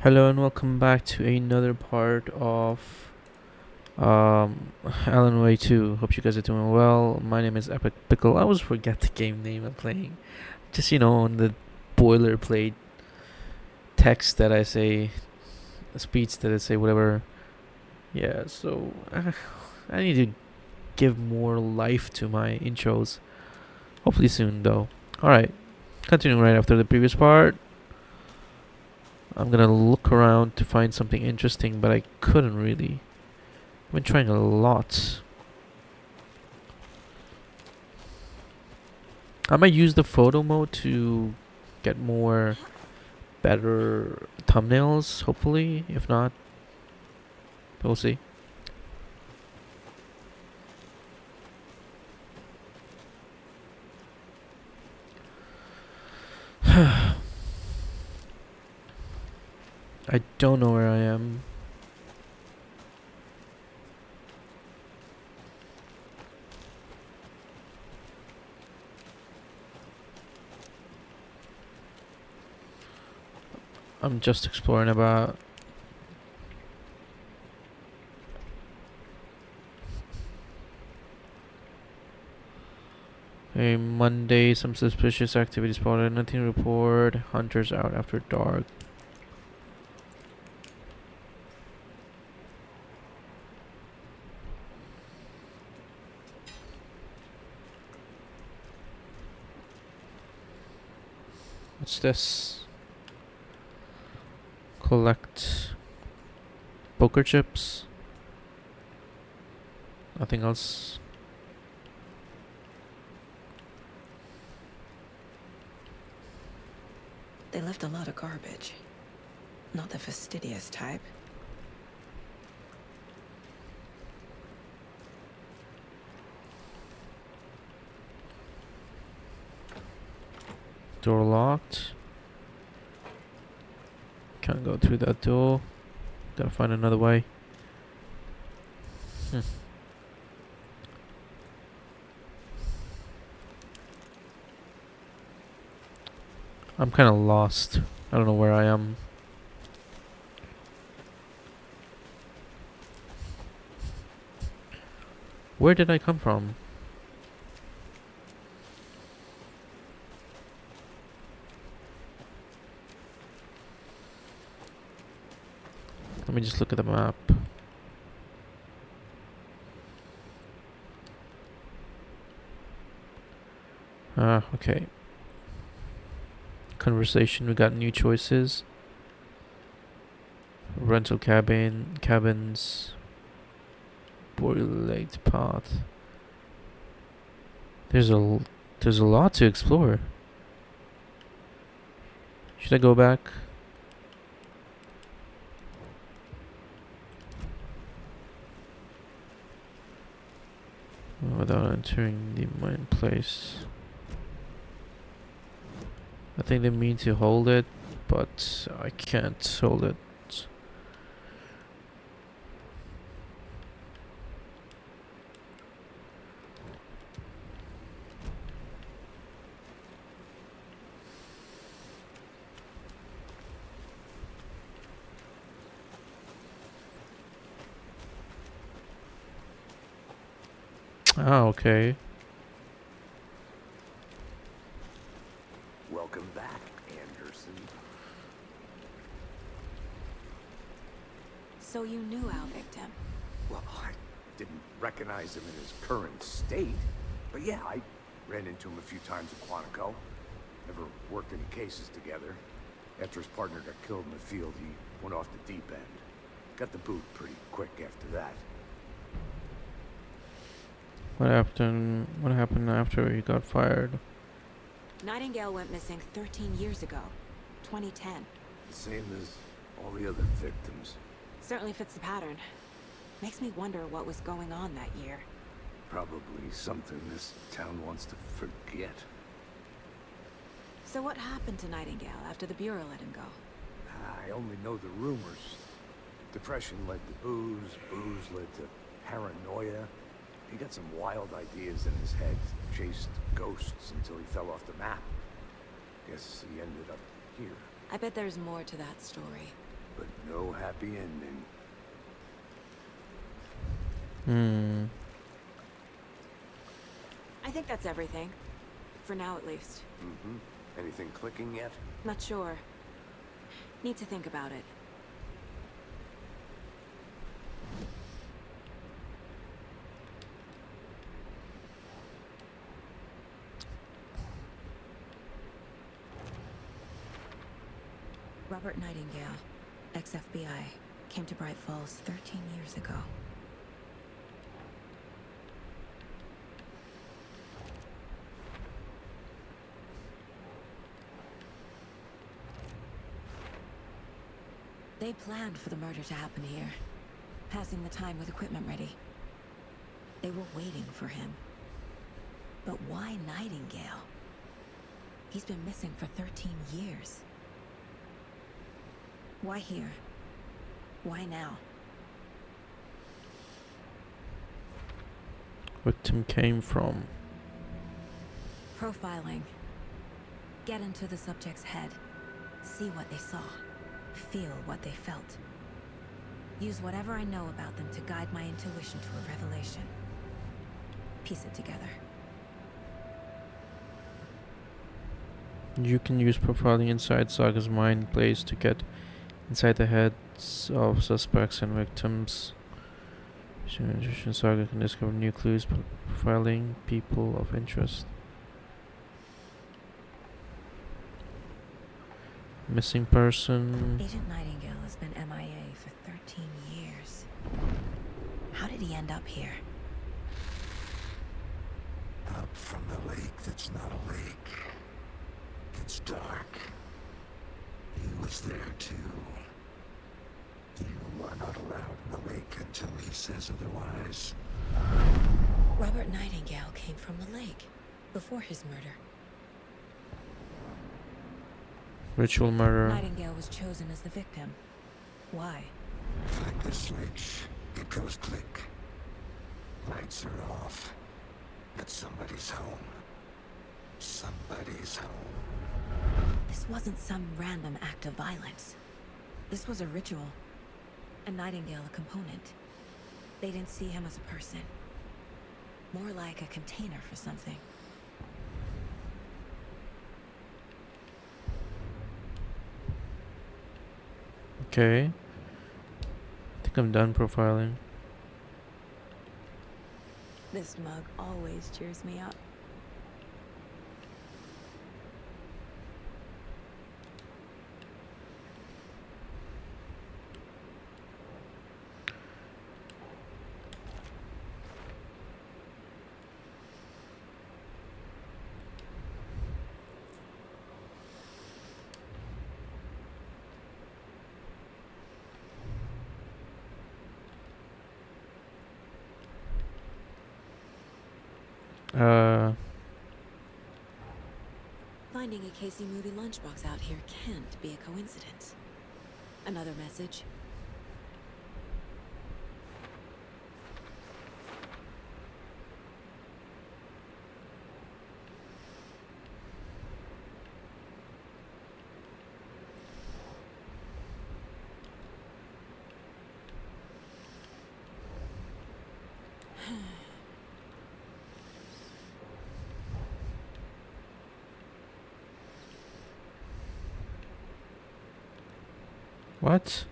Hello and welcome back to another part of Alan Way 2. Hope you guys are doing well. My name is Epic Pickle. I always forget the game name I'm playing. Just on the boilerplate text that I say, speech that I say, whatever. Yeah, so I need to give more life to my intros. Hopefully soon, though. Alright, continuing right after the previous part. I'm gonna look around to find something interesting, but I couldn't really. I've been trying a lot. I might use the photo mode to get more better thumbnails, hopefully. If not, we'll see. I don't know where I am. I'm just exploring about. Hey, Monday, some suspicious activity spotted. Nothing to report. Hunters out after dark. What's this? Collect poker chips. Nothing else. They left a lot of garbage. Not the fastidious type. Door locked. Can't go through that door. Gotta find another way. Hmm. I'm kind of lost. I don't know where I am. Where did I come from? Let me just look at the map. Okay. Conversation, we got new choices. Rental cabins, boilerplate path. There's there's a lot to explore. Should I go back? Without entering the mine place. I think they mean to hold it, but I can't hold it. Ah, okay. Welcome back, Anderson. So you knew our victim. Well, I didn't recognize him in his current state, but yeah, I ran into him a few times at Quantico. Never worked any cases together. After his partner got killed in the field, he went off the deep end. Got the boot pretty quick after that. What happened after he got fired? Nightingale went missing 13 years ago. 2010. The same as all the other victims. Certainly fits the pattern. Makes me wonder what was going on that year. Probably something this town wants to forget. So what happened to Nightingale after the Bureau let him go? I only know the rumors. Depression led to booze, booze led to paranoia. He got some wild ideas in his head, chased ghosts until he fell off the map. Guess he ended up here. I bet there's more to that story. but no happy ending. Hmm. I think that's everything. For now, at least. Mm-hmm. Anything clicking yet? Not sure. Need to think about it. Robert Nightingale, ex-FBI, came to Bright Falls 13 years ago. They planned for the murder to happen here, passing the time with equipment ready. They were waiting for him. But why Nightingale? He's been missing for 13 years. Why here? Why now? Victim came from. Profiling. Get into the subject's head. See what they saw. Feel what they felt. Use whatever I know about them to guide my intuition to a revelation. Piece it together. You can use profiling inside Saga's mind place to get inside the heads of suspects and victims. Saga can discover new clues by profiling people of interest. Missing person. Agent Nightingale has been MIA for 13 years. How did he end up here? Up from the lake that's not a lake. It's dark. He was there too. You are not allowed in the lake until he says otherwise. Robert Nightingale came from the lake before his murder. Ritual murder. Nightingale was chosen as the victim. Why? Flick the switch. It goes click. Lights are off. But somebody's home. Somebody's home. This wasn't some random act of violence. This was a ritual. And Nightingale a component. They didn't see him as a person. More like a container for something. Okay. I think I'm done profiling. This mug always cheers me up. Finding a Casey movie lunchbox out here can't be a coincidence. Another message. What?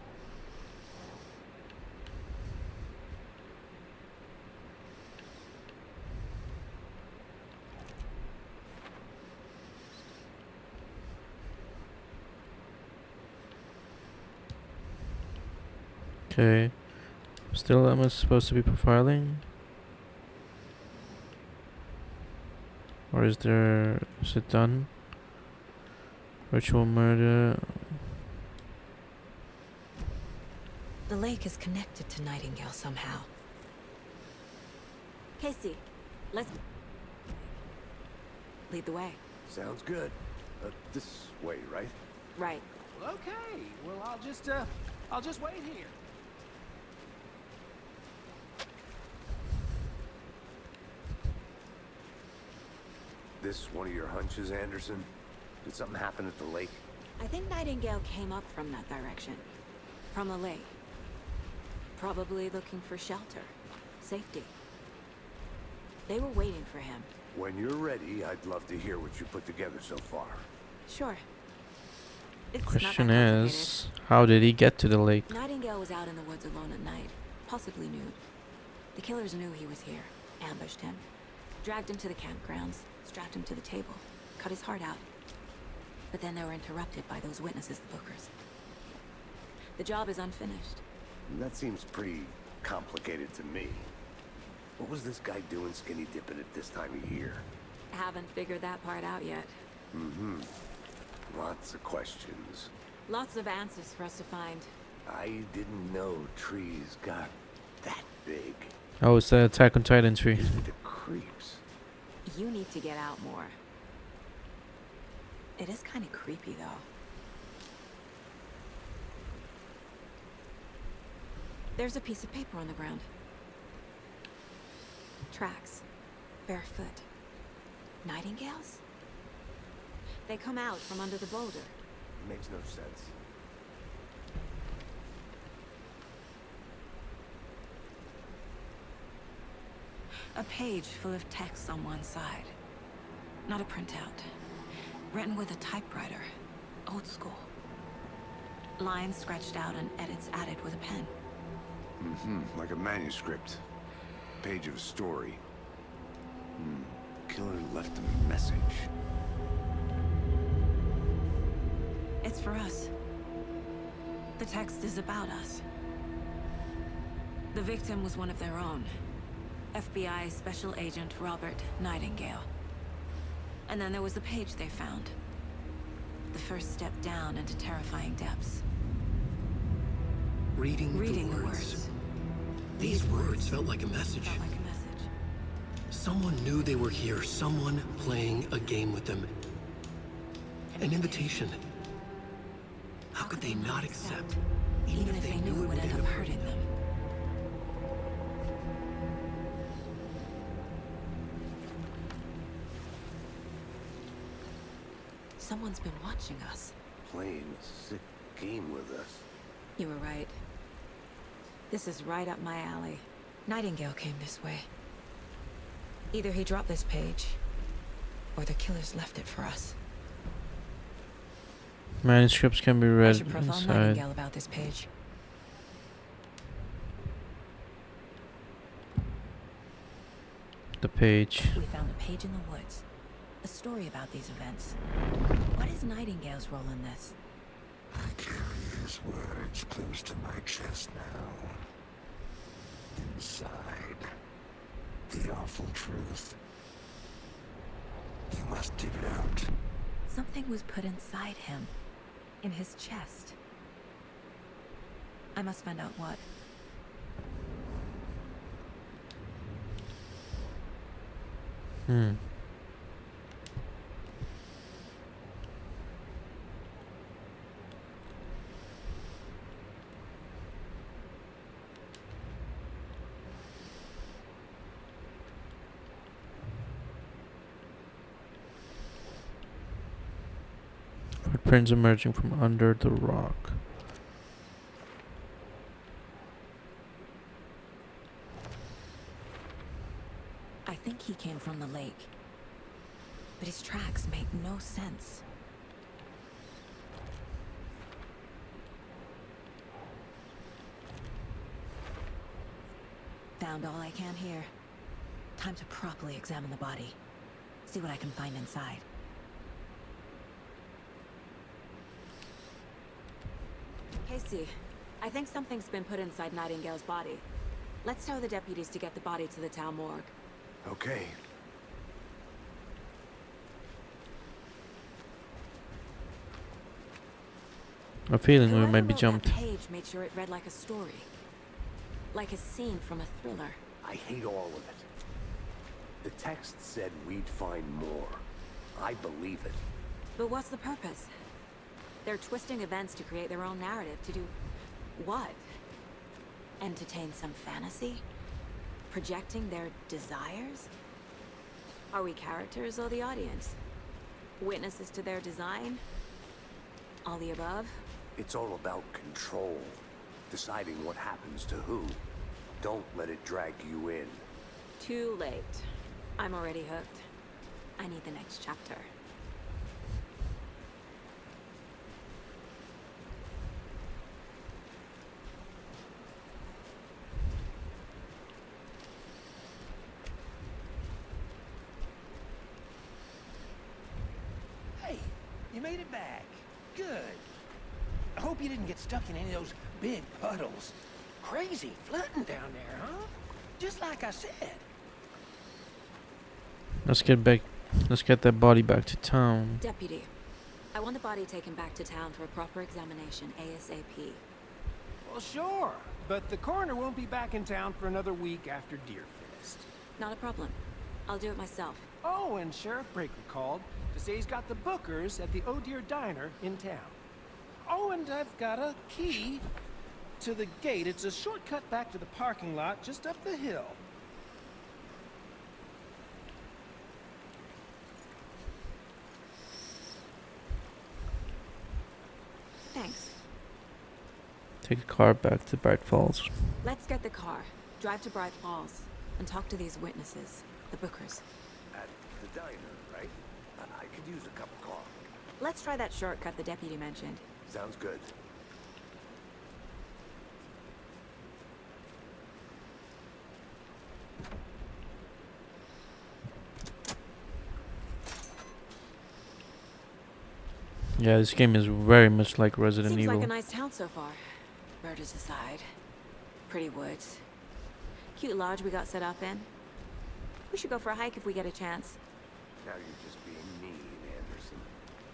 Okay. Still, am I supposed to be profiling? Or is it done? Ritual murder. The lake is connected to Nightingale somehow. Casey, let's lead the way. Sounds good. This way, right? Right. Well, okay. Well, I'll just wait here. This one of your hunches, Anderson? Did something happen at the lake? I think Nightingale came up from that direction. From the lake. Probably looking for shelter. Safety. They were waiting for him. When you're ready, I'd love to hear what you put together so far. Sure. It's not Question that complicated. is, how did he get to the lake? Nightingale was out in the woods alone at night, possibly nude. The killers knew he was here, ambushed him, dragged him to the campgrounds, strapped him to the table, cut his heart out. But then they were interrupted by those witnesses, the Bookers. The job is unfinished. That seems pretty complicated to me. What was this guy doing skinny dipping at this time of year? Haven't figured that part out yet. Mm-hmm. Lots of questions. Lots of answers for us to find. I didn't know trees got that big. Oh, it's the Attack on Titan tree. Gives me the creeps. You need to get out more. It is kind of creepy, though. There's a piece of paper on the ground. Tracks. Barefoot. Nightingales? They come out from under the boulder. Makes no sense. A page full of text on one side. Not a printout. Written with a typewriter. Old school. Lines scratched out and edits added with a pen. Mm-hmm. Like a manuscript. Page of a story. Killer left a message. It's for us. The text is about us. The victim was one of their own. FBI Special Agent Robert Nightingale. And then there was the page they found. The first step down into terrifying depths. Reading the words. These words felt like a message. Felt like a message. Someone knew they were here. Someone playing a game with them. An invitation. How could they not accept? Even if they knew it would end up hurting them. Someone's been watching us. Playing a sick game with us. You were right. This is right up my alley. Nightingale came this way. Either he dropped this page, or the killers left it for us. Manuscripts can be I read should profile inside Nightingale about this page. the page. We found a page in the woods. A story about these events. What is Nightingale's role in this? I carry his words close to my chest now. Inside, the awful truth. You must dig it out. Something was put inside him. In his chest. I must find out what. Footprints emerging from under the rock. I think he came from the lake. But his tracks make no sense. Found all I can here. Time to properly examine the body. See what I can find inside. Casey, I think something's been put inside Nightingale's body. Let's tell the deputies to get the body to the town morgue. Okay. A feeling we Whoever might be wrote jumped. that page made sure it read like a story. Like a scene from a thriller. I hate all of it. The text said we'd find more. I believe it. But what's the purpose? They're twisting events to create their own narrative. To do what? Entertain some fantasy? Projecting their desires? Are we characters or the audience? Witnesses to their design? All the above? It's all about control. deciding what happens to who. Don't let it drag you in. Too late. I'm already hooked. I need the next chapter. Hey, you made it back. Good. I hope you didn't get stuck in any of those big puddles. Crazy flooding down there, huh? Just like I said. Let's get back. Let's get that body back to town. Deputy, I want the body taken back to town for a proper examination ASAP. Well, sure. But the coroner won't be back in town for another week after Deerfest. Not a problem. I'll do it myself. Oh, and Sheriff Breaker called to say he's got the bookers at the Oh Dear Diner in town. Oh, and I've got a key to the gate. It's a shortcut back to the parking lot just up the hill. Thanks. Take a car back to Bright Falls. Let's get the car, drive to Bright Falls, and talk to these witnesses, the bookers. At the diner, right? I could use a cup of coffee. Let's try that shortcut the deputy mentioned. Sounds good. Yeah, this game is very much like Resident Seems Evil. like a nice town so far. Murders aside. Pretty woods. Cute lodge we got set up in. We should go for a hike if we get a chance. Now you're just being mean, Anderson.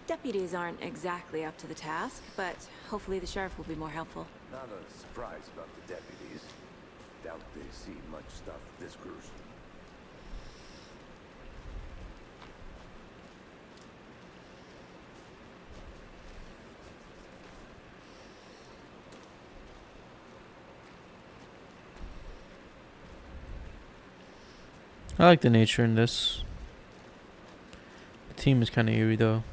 Deputies aren't exactly up to the task, but hopefully the sheriff will be more helpful. Not a surprise about the deputies. Doubt they see much stuff this gruesome. I like the nature in this. The theme is kind of eerie though.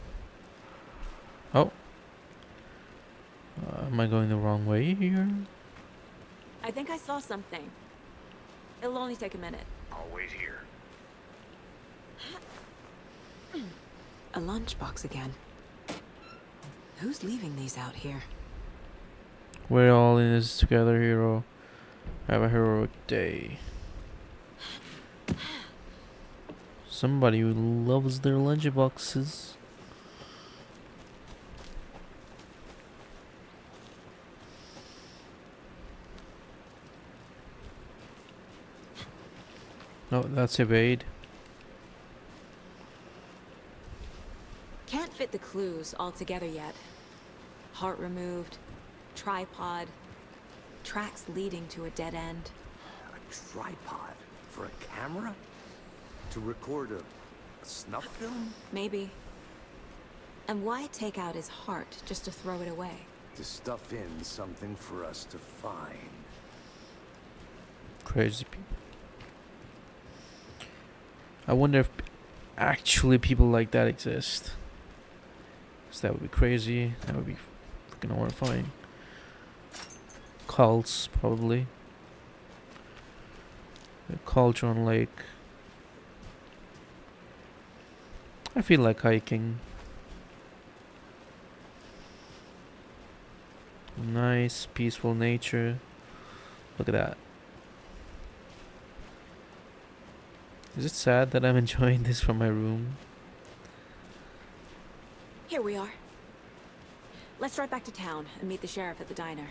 Oh. Am I going the wrong way here? I think I saw something. It'll only take a minute. I'll wait here. A lunchbox again. Who's leaving these out here? We're all in this together, hero. Have a heroic day. Somebody who loves their lunchboxes. No, that's evade. Can't fit the clues all together yet. Heart removed, tripod, tracks leading to a dead end. A tripod? For a camera? To record a snuff film? Maybe. And why take out his heart just to throw it away? To stuff in something for us to find. Crazy people. I wonder if actually people like that exist. 'Cause that would be crazy. That would be freaking horrifying. Cults, probably. The Cauldron Lake. I feel like hiking. Nice, peaceful nature. Look at that. Is it sad that I'm enjoying this from my room? Here we are. Let's drive back to town and meet the sheriff at the diner.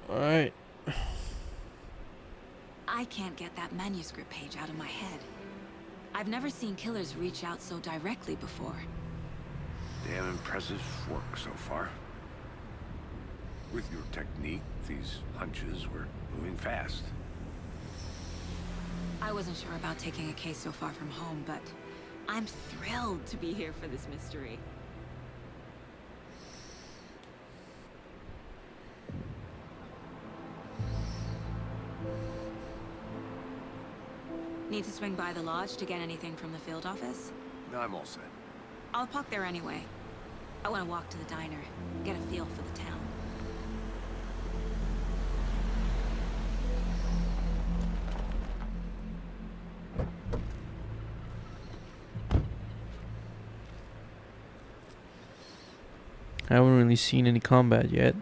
Alright. I can't get that manuscript page out of my head. I've never seen killers reach out so directly before. Damn impressive work so far. With your technique, these hunches were moving fast. I wasn't sure about taking a case so far from home, but I'm thrilled to be here for this mystery. Need to swing by the lodge to get anything from the field office? No, I'm all set. I'll park there anyway. I want to walk to the diner, get a feel for the town. I haven't really seen any combat yet.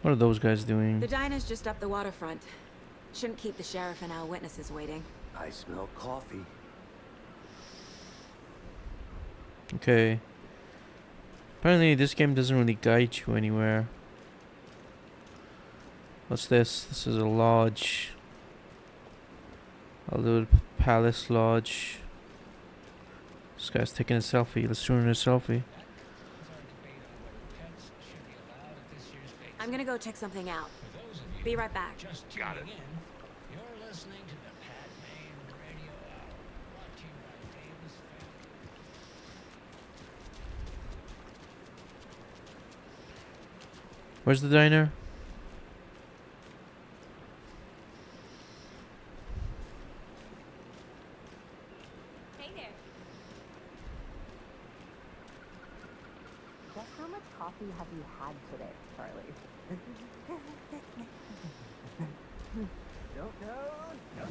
What are those guys doing? The diner's just up the waterfront. Shouldn't keep the sheriff and our witnesses waiting. I smell coffee. Okay. Apparently this game doesn't really guide you anywhere. What's this? This is a lodge. A little palace lodge. This guy's taking a selfie. Let's turn a selfie. I'm gonna go check something out. Be right back. Got it. You're listening to the Pat Maine Radio Hour, brought to you by Davis Family. Where's the diner? Hey there. Guess how much coffee have you had today, Charlie? Don't know.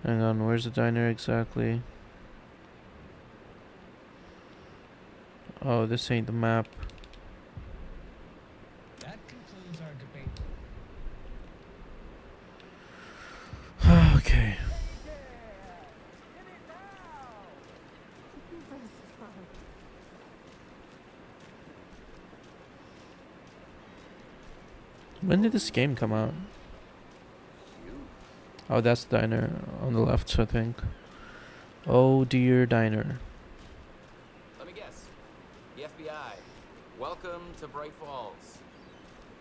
Hang on, where's the diner exactly? Oh, this ain't the map. That concludes our debate. Okay. When did this game come out? Oh, that's the diner on the left, I think. Oh dear, diner. Let me guess. The FBI. Welcome to Bright Falls.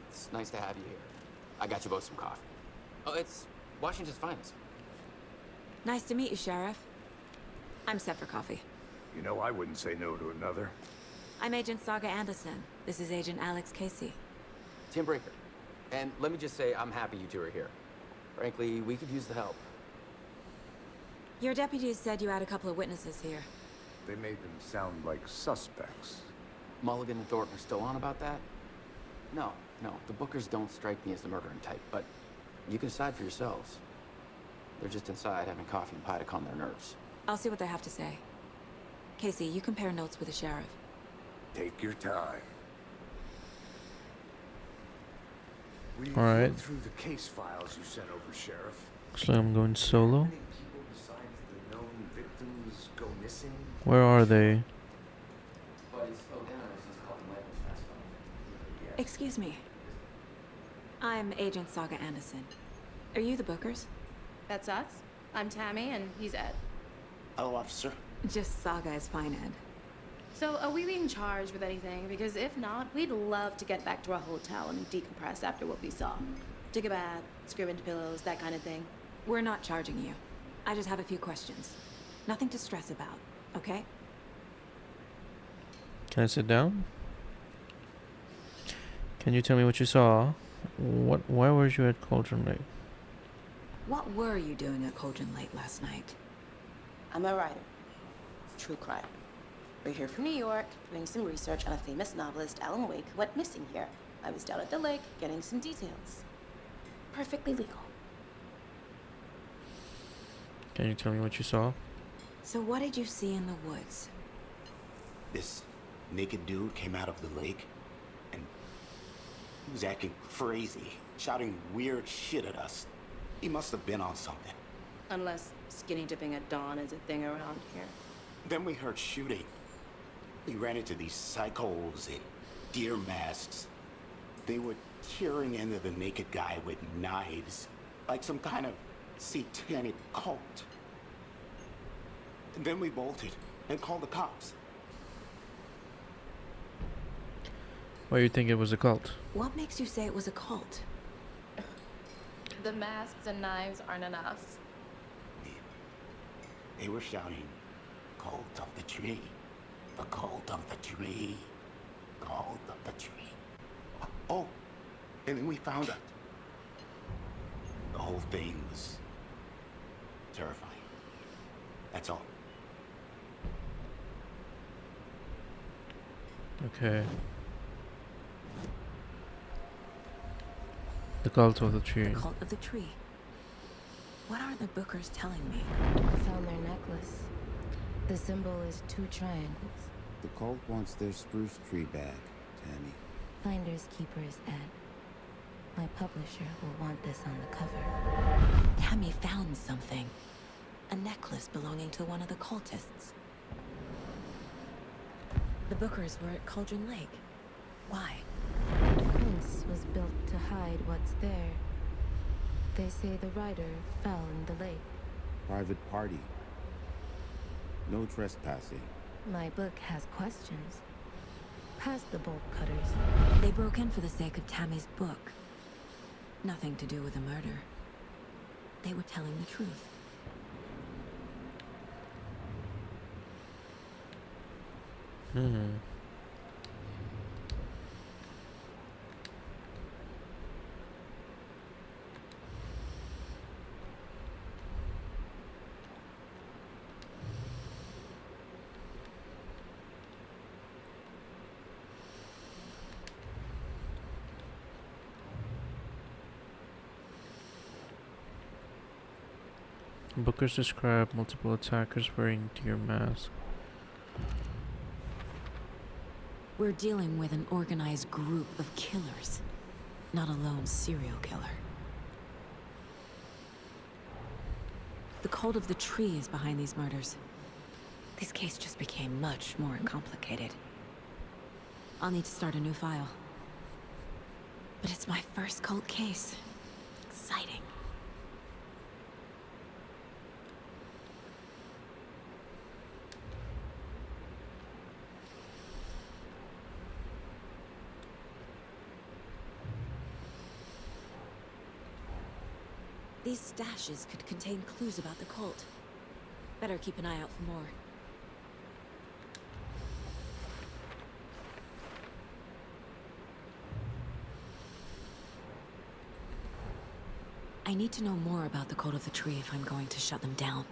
It's nice to have you here. I got you both some coffee. Oh, it's Washington's finest. Nice to meet you, Sheriff. I'm set for coffee. You know, I wouldn't say no to another. I'm Agent Saga Anderson. This is Agent Alex Casey. Tim Breaker. And let me just say, I'm happy you two are here. Frankly, we could use the help. Your deputies said you had a couple of witnesses here. They made them sound like suspects. Mulligan and Thornton are still on about that? No, the Bookers don't strike me as the murdering type, but you can decide for yourselves. They're just inside having coffee and pie to calm their nerves. I'll see what they have to say. Casey, you compare notes with the sheriff. Take your time. We All right. went through the case files you sent over, Sheriff. So I'm going solo. How many people besides the known victims go missing? Where are they? But it's slowed down ever since Colin White was passed on. Excuse me. I'm Agent Saga Anderson. Are you the Bookers? That's us. I'm Tammy, and he's Ed. Hello, officer. Just Saga is fine, Ed. So, are we being charged with anything? Because if not, we'd love to get back to our hotel and decompress after what we saw. Take a bath, scream into pillows, that kind of thing. We're not charging you. I just have a few questions. Nothing to stress about, okay? Can I sit down? Can you tell me what you saw? Why were you at Cauldron Lake? What were you doing at Cauldron Lake last night? I'm a writer. True crime. We're here from New York, doing some research on a famous novelist, Alan Wake, who went missing here. I was down at the lake, getting some details. Perfectly legal. Can you tell me what you saw? So what did you see in the woods? This naked dude came out of the lake, and he was acting crazy, shouting weird shit at us. He must have been on something. Unless skinny dipping at dawn is a thing around here. Then we heard shooting. We ran into these psychos in deer masks. They were tearing into the naked guy with knives, like some kind of satanic cult. And then we bolted and called the cops. Why do you think it was a cult? What makes you say it was a cult? The masks and knives aren't enough. They were shouting, "Cult of the tree, the cult of the tree, cult of the tree." Oh, and then we found out. The whole thing was Terrifying. That's all. Okay. The cult of the tree. The cult of the tree. What are the bookers telling me? I found their necklace. The symbol is 2 triangles. The cult wants their spruce tree back, Tammy. Finders keepers, Ed. My publisher will want this on the cover. Tammy found something. A necklace belonging to one of the cultists. The bookers were at Cauldron Lake. Why? The fence was built to hide what's there. They say the rider fell in the lake. Private party. No trespassing. My book has questions. Past the bolt cutters. They broke in for the sake of Tammy's book. Nothing to do with a murder. They were telling the truth. Bookers describe multiple attackers wearing deer masks. We're dealing with an organized group of killers, not a lone serial killer. The cult of the tree is behind these murders. This case just became much more complicated. I'll need to start a new file. But it's my first cult case. Exciting. These stashes could contain clues about the cult. Better keep an eye out for more. I need to know more about the cult of the tree if I'm going to shut them down.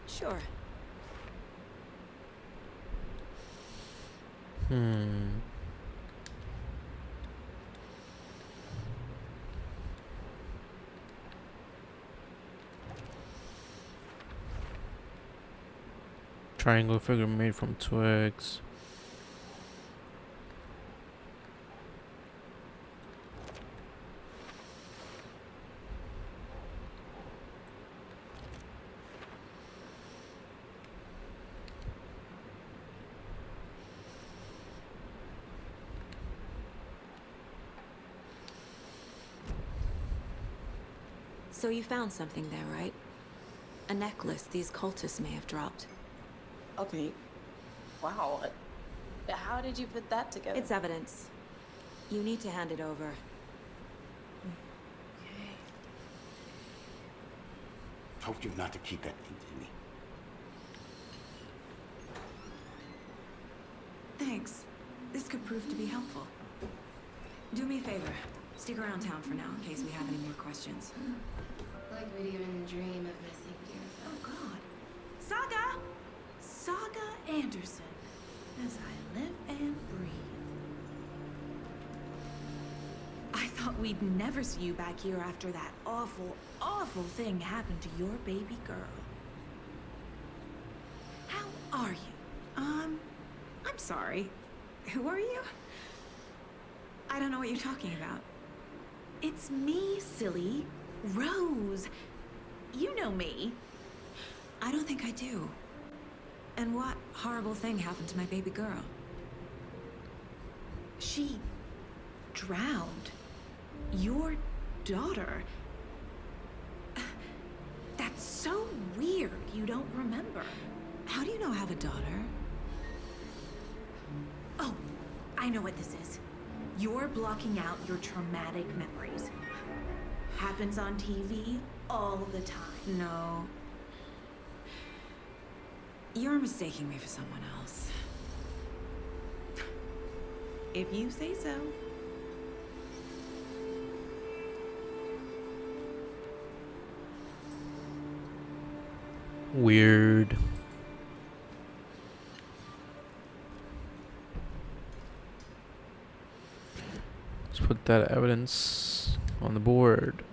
Sure. Triangle figure made from twigs. So you found something there, right? A necklace these cultists may have dropped. Okay. Wow. How did you put that together? It's evidence. You need to hand it over. Told you not to keep that thing to me. Thanks. This could prove to be helpful. Do me a favor. Stick around town for now in case we have any more questions. Like we'd even dream of missing deer. Oh, God. Saga! Saga Anderson. As I live and breathe. I thought we'd never see you back here after that awful, awful thing happened to your baby girl. How are you? I'm sorry. Who are you? I don't know what you're talking about. It's me, silly. Rose. You know me. I don't think I do. And what horrible thing happened to my baby girl? She drowned. Your daughter. That's so weird you don't remember. How do you know I have a daughter? Oh, I know what this is. You're blocking out your traumatic memories. Happens on TV all the time. No. You're mistaking me for someone else. If you say so. Weird. Let's put that evidence on the board.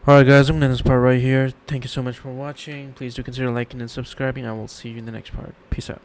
Alright guys, I'm gonna end this part right here. Thank you so much for watching. Please do consider liking and subscribing. I will see you in the next part. Peace out.